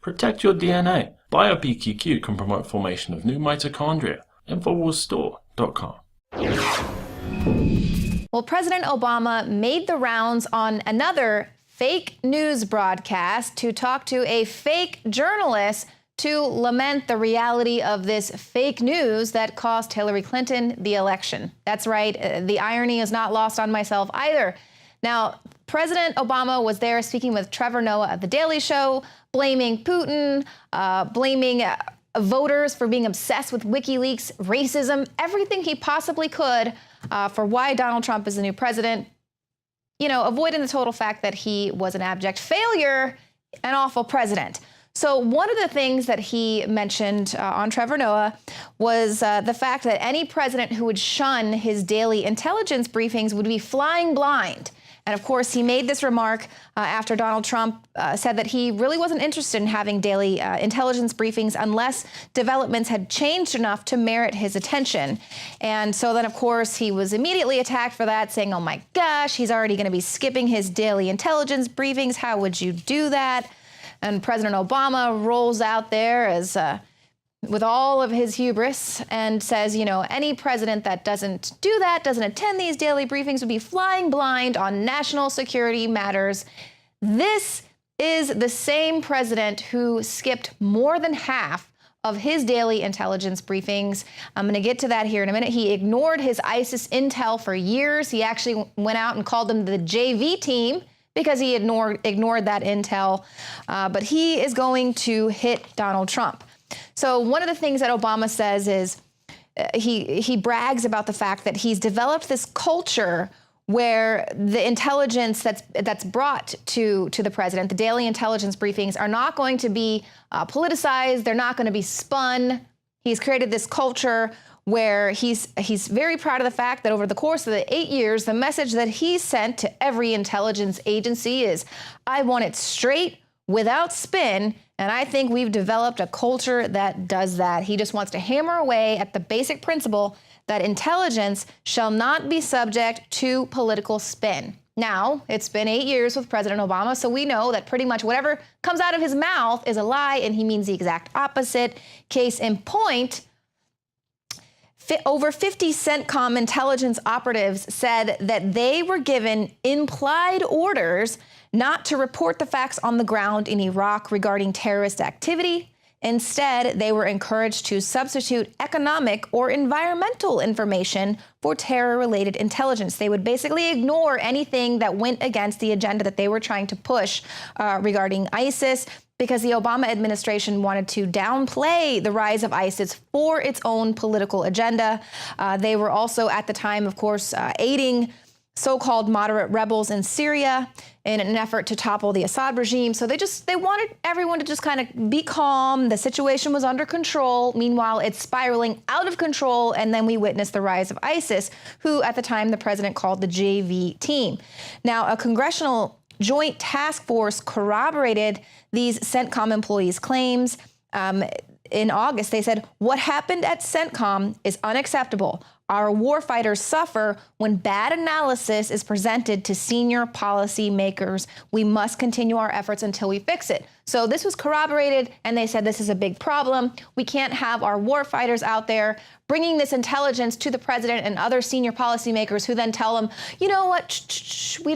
Protect your DNA. BioPQQ can promote formation of new mitochondria. Infowarsstore.com. Well, President Obama made the rounds on another fake news broadcast to talk to a fake journalist to lament the reality of this fake news that cost Hillary Clinton the election. That's right. The irony is not lost on myself either. Now, President Obama was there speaking with Trevor Noah at The Daily Show, blaming Putin, blaming voters for being obsessed with WikiLeaks, racism, everything he possibly could for why Donald Trump is the new president, you know, avoiding the total fact that he was an abject failure, an awful president. So one of the things that he mentioned on Trevor Noah was the fact that any president who would shun his daily intelligence briefings would be flying blind. And of course, he made this remark after Donald Trump said that he really wasn't interested in having daily intelligence briefings unless developments had changed enough to merit his attention. And so then, of course, he was immediately attacked for that, saying, oh my gosh, he's already going to be skipping his daily intelligence briefings. How would you do that? And President Obama rolls out there as with all of his hubris and says, you know, any president that doesn't do that, doesn't attend these daily briefings, would be flying blind on national security matters. This is the same president who skipped more than half of his daily intelligence briefings. I'm going to get to that here in a minute. He ignored his ISIS intel for years. He actually went out and called them the JV team because he ignored that intel. But he is going to hit Donald Trump. So one of the things that Obama says is he brags about the fact that he's developed this culture where the intelligence that's brought to the president, the daily intelligence briefings, are not going to be politicized. They're not going to be spun. He's created this culture where he's very proud of the fact that over the course of the 8 years, the message that he sent to every intelligence agency is, I want it straight, without spin, and I think we've developed a culture that does that. He just wants to hammer away at the basic principle that intelligence shall not be subject to political spin. Now, it's been 8 years with President Obama, so we know that pretty much whatever comes out of his mouth is a lie, and he means the exact opposite. Case in point, over 50 CENTCOM intelligence operatives said that they were given implied orders not to report the facts on the ground in Iraq regarding terrorist activity. Instead, they were encouraged to substitute economic or environmental information for terror-related intelligence. They would basically ignore anything that went against the agenda that they were trying to push regarding ISIS, because the Obama administration wanted to downplay the rise of ISIS for its own political agenda. They were also, at the time, of course, aiding so-called moderate rebels in Syria in an effort to topple the Assad regime. So they wanted everyone to just kind of be calm. The situation was under control. Meanwhile, it's spiraling out of control. And then we witnessed the rise of ISIS, who at the time the president called the JV team. Now, a congressional joint task force corroborated these CENTCOM employees' claims. In August, they said, what happened at CENTCOM is unacceptable. Our warfighters suffer when bad analysis is presented to senior policy makers. We must continue our efforts until we fix it. So this was corroborated, and they said this is a big problem. We can't have our warfighters out there bringing this intelligence to the president and other senior policymakers who then tell them, you know what, we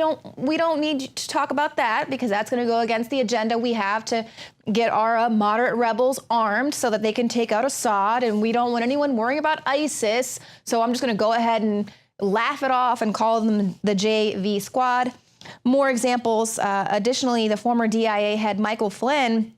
don't need to talk about that because that's going to go against the agenda we have to get our moderate rebels armed so that they can take out Assad, and we don't want anyone worrying about ISIS. So I'm just going to go ahead and laugh it off and call them the JV squad. More examples. Additionally, the former DIA head Michael Flynn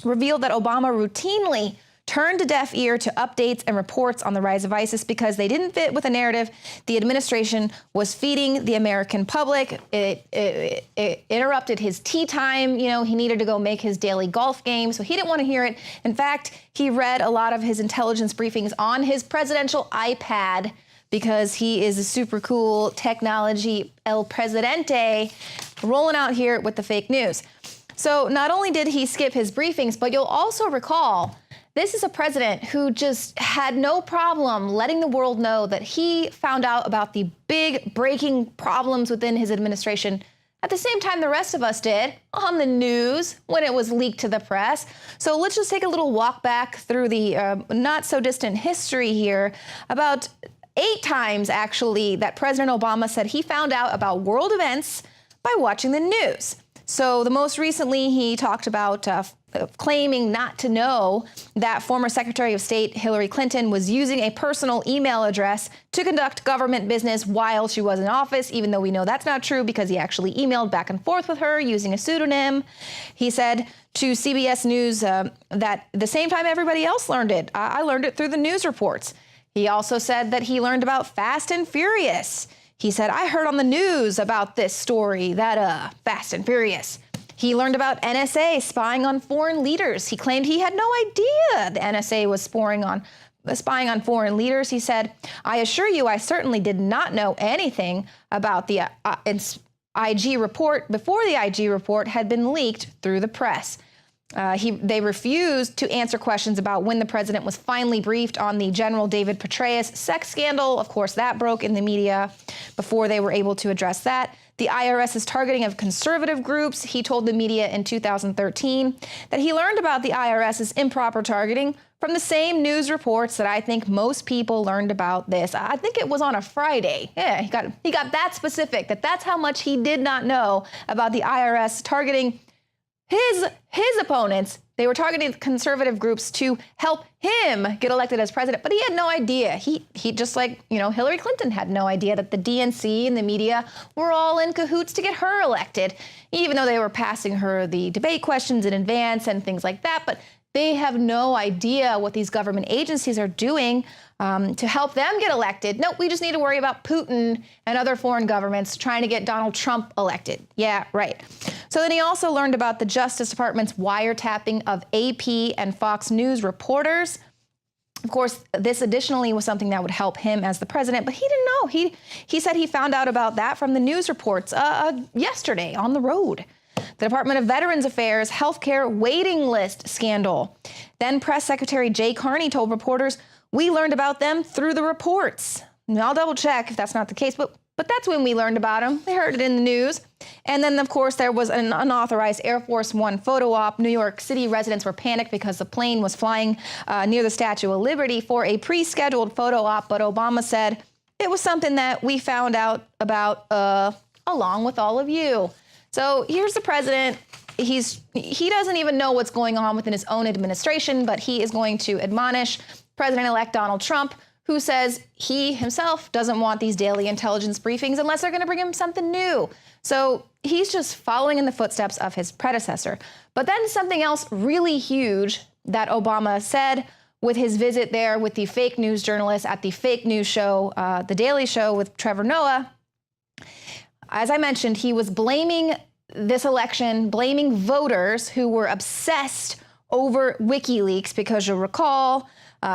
revealed that Obama routinely turned a deaf ear to updates and reports on the rise of ISIS because they didn't fit with a narrative the administration was feeding the American public. It interrupted his tea time. You know, he needed to go make his daily golf game, so he didn't want to hear it. In fact, he read a lot of his intelligence briefings on his presidential iPad because he is a super cool technology El Presidente rolling out here with the fake news. So not only did he skip his briefings, but you'll also recall this is a president who just had no problem letting the world know that he found out about the big breaking problems within his administration at the same time the rest of us did on the news when it was leaked to the press. So let's just take a little walk back through the not so distant history here. About 8 times, actually, that President Obama said he found out about world events by watching the news. So the most recently, he talked about claiming not to know that former Secretary of State Hillary Clinton was using a personal email address to conduct government business while she was in office, even though we know that's not true because he actually emailed back and forth with her using a pseudonym. He said to CBS News that the same time everybody else learned it, I learned it through the news reports. He also said that he learned about Fast and Furious. He said, I heard on the news about this story, that Fast and Furious. He learned about NSA spying on foreign leaders. He claimed he had no idea the NSA was spying on foreign leaders. He said, I assure you, I certainly did not know anything about the IG report before the IG report had been leaked through the press. They refused to answer questions about when the president was finally briefed on the General David Petraeus sex scandal. Of course, that broke in the media before they were able to address that. The IRS's targeting of conservative groups. He told the media in 2013 that he learned about the IRS's improper targeting from the same news reports that I think most people learned about this. I think it was on a Friday. Yeah, he got that specific, that's how much he did not know about the IRS targeting his opponents. They were targeting conservative groups to help him get elected as president, but he had no idea. He just like, Hillary Clinton had no idea that the DNC and the media were all in cahoots to get her elected, even though they were passing her the debate questions in advance and things like that. But they have no idea what these government agencies are doing to help them get elected. No, we just need to worry about Putin and other foreign governments trying to get Donald Trump elected. Yeah, right. So then he also learned about the Justice Department's wiretapping of AP and Fox News reporters. Of course, this additionally was something that would help him as the president, but he didn't know. He said he found out about that from the news reports yesterday on the road. The Department of Veterans Affairs healthcare waiting list scandal. Then Press Secretary Jay Carney told reporters, we learned about them through the reports. And I'll double check if that's not the case, but that's when we learned about them. They heard it in the news. And then, of course, there was an unauthorized Air Force One photo op. New York City residents were panicked because the plane was flying near the Statue of Liberty for a pre-scheduled photo op. But Obama said it was something that we found out about along with all of you. So here's the president. He doesn't even know what's going on within his own administration, but he is going to admonish President-elect Donald Trump, who says he himself doesn't want these daily intelligence briefings unless they're going to bring him something new. So he's just following in the footsteps of his predecessor. But then something else really huge that Obama said with his visit there with the fake news journalist at the fake news show, The Daily Show with Trevor Noah. As I mentioned, he was blaming this election, blaming voters who were obsessed over WikiLeaks because you'll recall,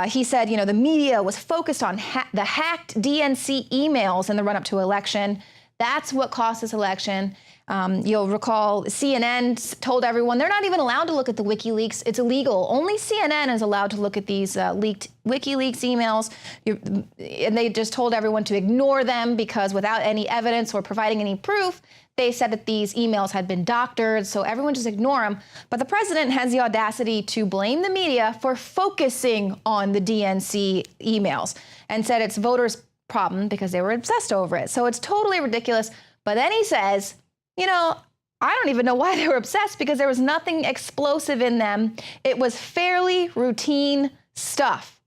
he said, the media was focused on the hacked DNC emails in the run-up to election. That's what cost this election. You'll recall CNN told everyone they're not even allowed to look at the WikiLeaks. It's illegal. Only CNN is allowed to look at these leaked WikiLeaks emails. And they just told everyone to ignore them because without any evidence or providing any proof, they said that these emails had been doctored, so everyone just ignore them. But the president has the audacity to blame the media for focusing on the DNC emails and said it's voters' problem because they were obsessed over it. So it's totally ridiculous. But then he says, I don't even know why they were obsessed because there was nothing explosive in them. It was fairly routine stuff.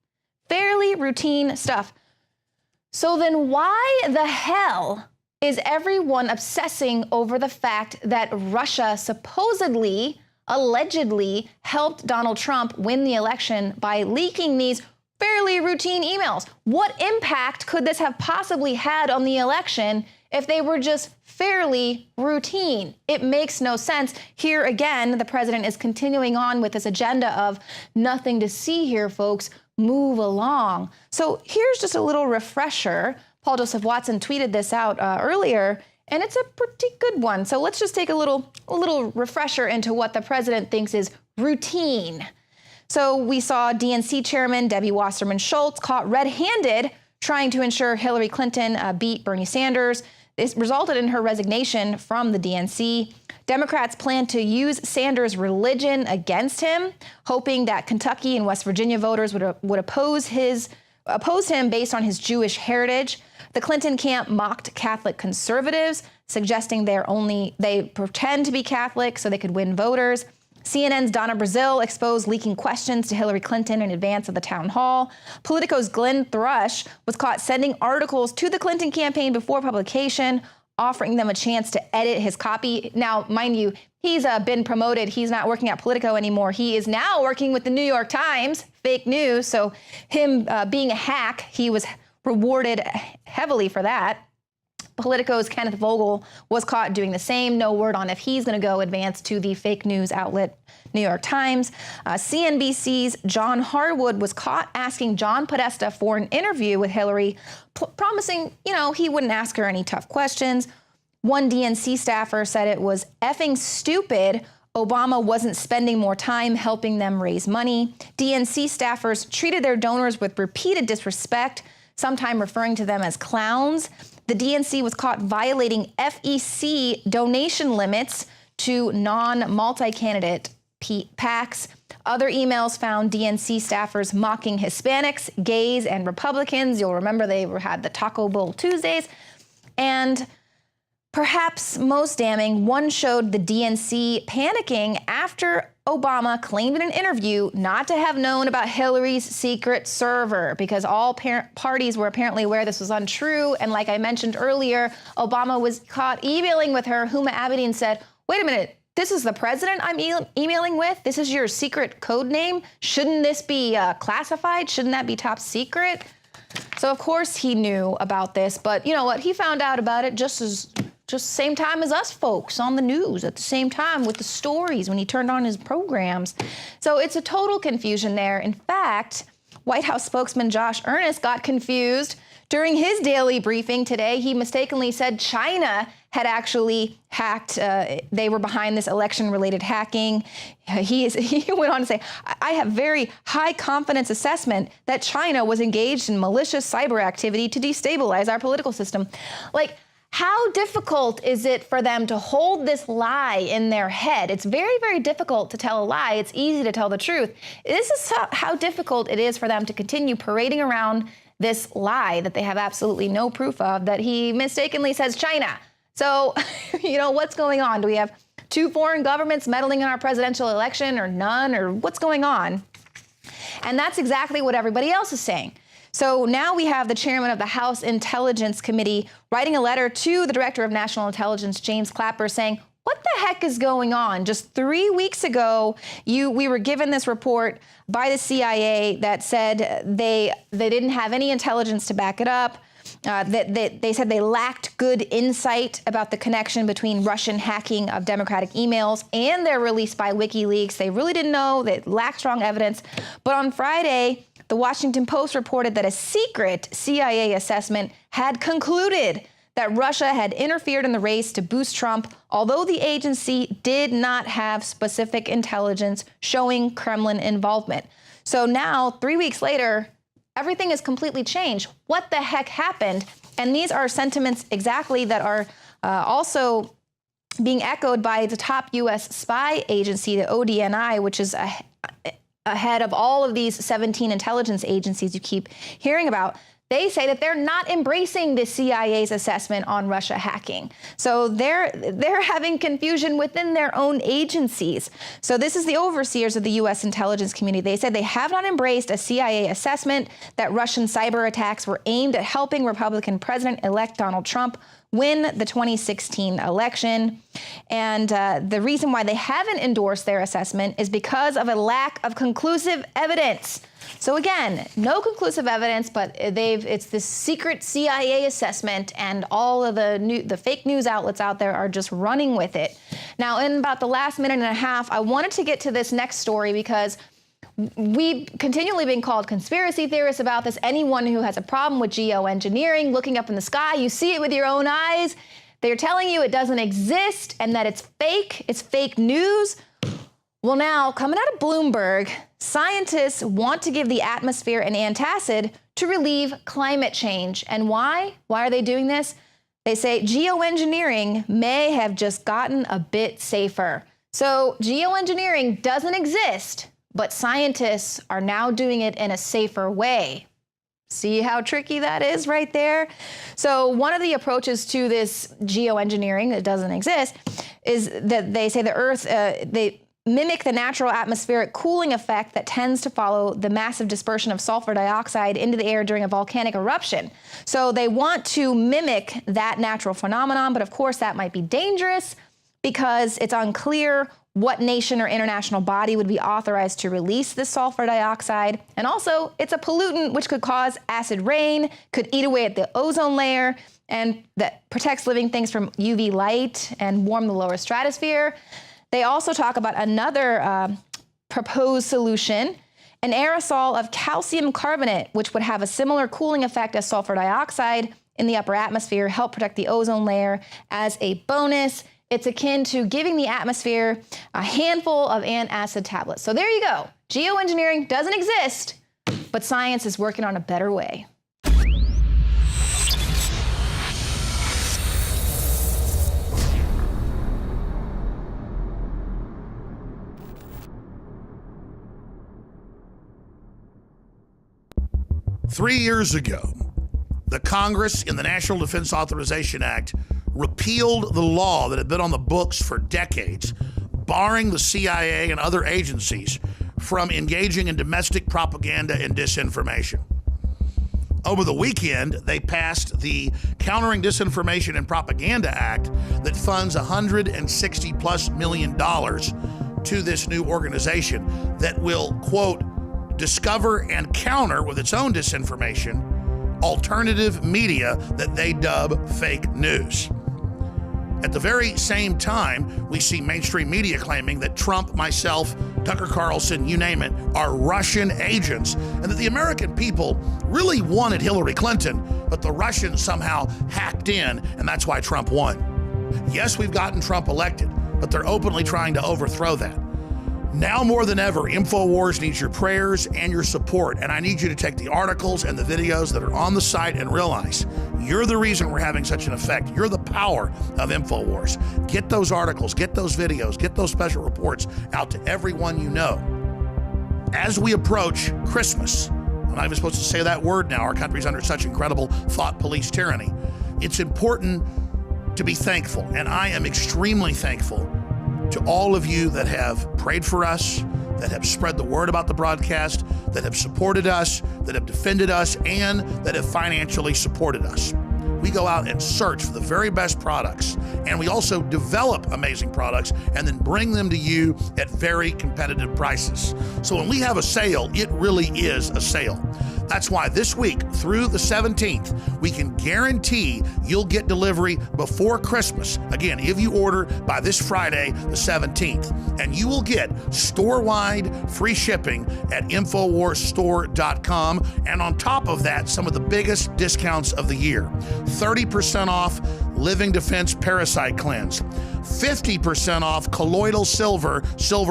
Fairly routine stuff. So then why the hell is everyone obsessing over the fact that Russia supposedly, allegedly helped Donald Trump win the election by leaking these fairly routine emails? What impact could this have possibly had on the election if they were just fairly routine? It makes no sense. Here again, the president is continuing on with this agenda of nothing to see here, folks. Move along. So here's just a little refresher. Paul Joseph Watson tweeted this out earlier, and it's a pretty good one. So let's just take a little refresher into what the president thinks is routine. So we saw DNC chairman Debbie Wasserman Schultz caught red-handed trying to ensure Hillary Clinton beat Bernie Sanders. This resulted in her resignation from the DNC. Democrats plan to use Sanders' religion against him, hoping that Kentucky and West Virginia voters would oppose him based on his Jewish heritage. The Clinton camp mocked Catholic conservatives, suggesting they pretend to be Catholic so they could win voters. CNN's Donna Brazile exposed leaking questions to Hillary Clinton in advance of the town hall. Politico's Glenn Thrush was caught sending articles to the Clinton campaign before publication, offering them a chance to edit his copy. Now, mind you, he's been promoted. He's not working at Politico anymore. He is now working with the New York Times, fake news. So him being a hack, he was rewarded heavily for that. Politico's Kenneth Vogel was caught doing the same. No word on if he's going to go advance to the fake news outlet New York Times. CNBC's John Harwood was caught asking John Podesta for an interview with Hillary, promising, he wouldn't ask her any tough questions. One DNC staffer said it was effing stupid Obama wasn't spending more time helping them raise money. DNC staffers treated their donors with repeated disrespect, sometimes referring to them as clowns. The DNC was caught violating FEC donation limits to non-multi-candidate PACs. Other emails found DNC staffers mocking Hispanics, gays, and Republicans. You'll remember they had the Taco Bowl Tuesdays. And perhaps most damning, one showed the DNC panicking after Obama claimed in an interview not to have known about Hillary's secret server because all parties were apparently aware this was untrue. And like I mentioned earlier, Obama was caught emailing with her. Huma Abedin said, wait a minute, this is the president I'm emailing with? This is your secret code name? Shouldn't this be classified? Shouldn't that be top secret? So of course he knew about this, but you know what? He found out about it just same time as us folks on the news at the same time with the stories when he turned on his programs. So it's a total confusion there. In fact, White House spokesman Josh Earnest got confused during his daily briefing today. He mistakenly said China had actually hacked. They were behind this election-related hacking. He went on to say, I have very high confidence assessment that China was engaged in malicious cyber activity to destabilize our political system. Like, how difficult is it for them to hold this lie in their head? It's very, very difficult to tell a lie. It's easy to tell the truth. This is how difficult it is for them to continue parading around this lie that they have absolutely no proof of, that he mistakenly says China. So, what's going on? Do we have two foreign governments meddling in our presidential election or none, or what's going on? And that's exactly what everybody else is saying. So now we have the chairman of the House Intelligence Committee writing a letter to the director of national intelligence, James Clapper, saying, what the heck is going on? Just 3 weeks ago, we were given this report by the CIA that said they didn't have any intelligence to back it up. They said they lacked good insight about the connection between Russian hacking of Democratic emails and their release by WikiLeaks. They really didn't know. They lacked strong evidence. But on Friday, the Washington Post reported that a secret CIA assessment had concluded that Russia had interfered in the race to boost Trump, although the agency did not have specific intelligence showing Kremlin involvement. So now, 3 weeks later, everything has completely changed. What the heck happened? And these are sentiments exactly that are also being echoed by the top U.S. spy agency, the ODNI, which is ahead of all of these 17 intelligence agencies you keep hearing about. They say that they're not embracing the CIA's assessment on Russia hacking. So they're having confusion within their own agencies. So this is the overseers of the U.S. intelligence community. They said they have not embraced a CIA assessment that Russian cyber attacks were aimed at helping Republican President-elect Donald Trump win the 2016 election. And the reason why they haven't endorsed their assessment is because of a lack of conclusive evidence. So again, no conclusive evidence, but it's this secret CIA assessment, and all of the fake news outlets out there are just running with it. Now, in about the last minute and a half, I wanted to get to this next story because we've continually been called conspiracy theorists about this. Anyone who has a problem with geoengineering, looking up in the sky, you see it with your own eyes. They're telling you it doesn't exist and that it's fake news. Well, now, coming out of Bloomberg, scientists want to give the atmosphere an antacid to relieve climate change. And why? Why are they doing this? They say geoengineering may have just gotten a bit safer. So geoengineering doesn't exist, but scientists are now doing it in a safer way. See how tricky that is right there? So one of the approaches to this geoengineering that doesn't exist is that they say the Earth, they mimic the natural atmospheric cooling effect that tends to follow the massive dispersion of sulfur dioxide into the air during a volcanic eruption. So they want to mimic that natural phenomenon, but of course that might be dangerous because it's unclear what nation or international body would be authorized to release this sulfur dioxide. And also, it's a pollutant which could cause acid rain, could eat away at the ozone layer, and that protects living things from UV light and warm the lower stratosphere. They also talk about another proposed solution, an aerosol of calcium carbonate, which would have a similar cooling effect as sulfur dioxide in the upper atmosphere, help protect the ozone layer. As a bonus, it's akin to giving the atmosphere a handful of antacid tablets. So there you go. Geoengineering doesn't exist, but science is working on a better way. Three years ago, the Congress in the National Defense Authorization Act repealed the law that had been on the books for decades, barring the CIA and other agencies from engaging in domestic propaganda and disinformation. Over the weekend, they passed the Countering Disinformation and Propaganda Act that funds $160+ million to this new organization that will, quote, discover and counter with its own disinformation alternative media that they dub fake news. At the very same time, we see mainstream media claiming that Trump, myself, Tucker Carlson, you name it, are Russian agents, and that the American people really wanted Hillary Clinton, but the Russians somehow hacked in, and that's why Trump won. Yes, we've gotten Trump elected, but they're openly trying to overthrow that. Now more than ever, Infowars needs your prayers and your support, and I need you to take the articles and the videos that are on the site and realize you're the reason we're having such an effect. You're the power of Infowars. Get those articles, get those videos, get those special reports out to everyone you know. As we approach Christmas, I'm not even supposed to say that word now, our country's under such incredible thought police tyranny. It's important to be thankful, and I am extremely thankful to all of you that have prayed for us, that have spread the word about the broadcast, that have supported us, that have defended us, and that have financially supported us. We go out and search for the very best products, and we also develop amazing products and then bring them to you at very competitive prices. So when we have a sale, it really is a sale. That's why this week through the 17th, we can guarantee you'll get delivery before Christmas. Again, if you order by this Friday, the 17th, and you will get store-wide free shipping at InfoWarsStore.com. And on top of that, some of the biggest discounts of the year. 30% off Living Defense Parasite Cleanse, 50% off Colloidal Silver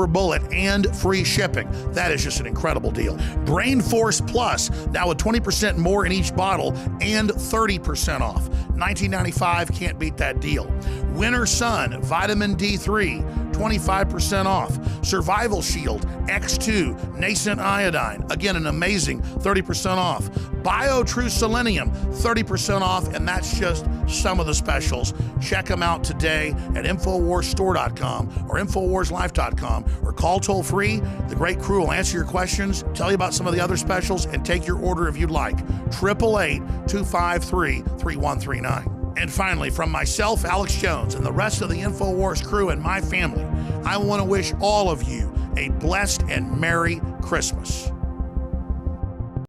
Bullet, and free shipping. That is just an incredible deal. Brain Force Plus, now with 20% more in each bottle and 30% off. $19.95, can't beat that deal. Winter Sun, Vitamin D3, 25% off. Survival Shield, X2, Nascent Iodine, again, an amazing 30% off. BioTrue Selenium, 30% off, and that's just some of the specials. Check them out today at InfoWarsStore.com or InfoWarsLife.com, or call toll free. The great crew will answer your questions, tell you about some of the other specials, and take your order if you'd like. 888-253-3139. And finally, from myself, Alex Jones, and the rest of the Infowars crew and my family, I want to wish all of you a blessed and Merry Christmas.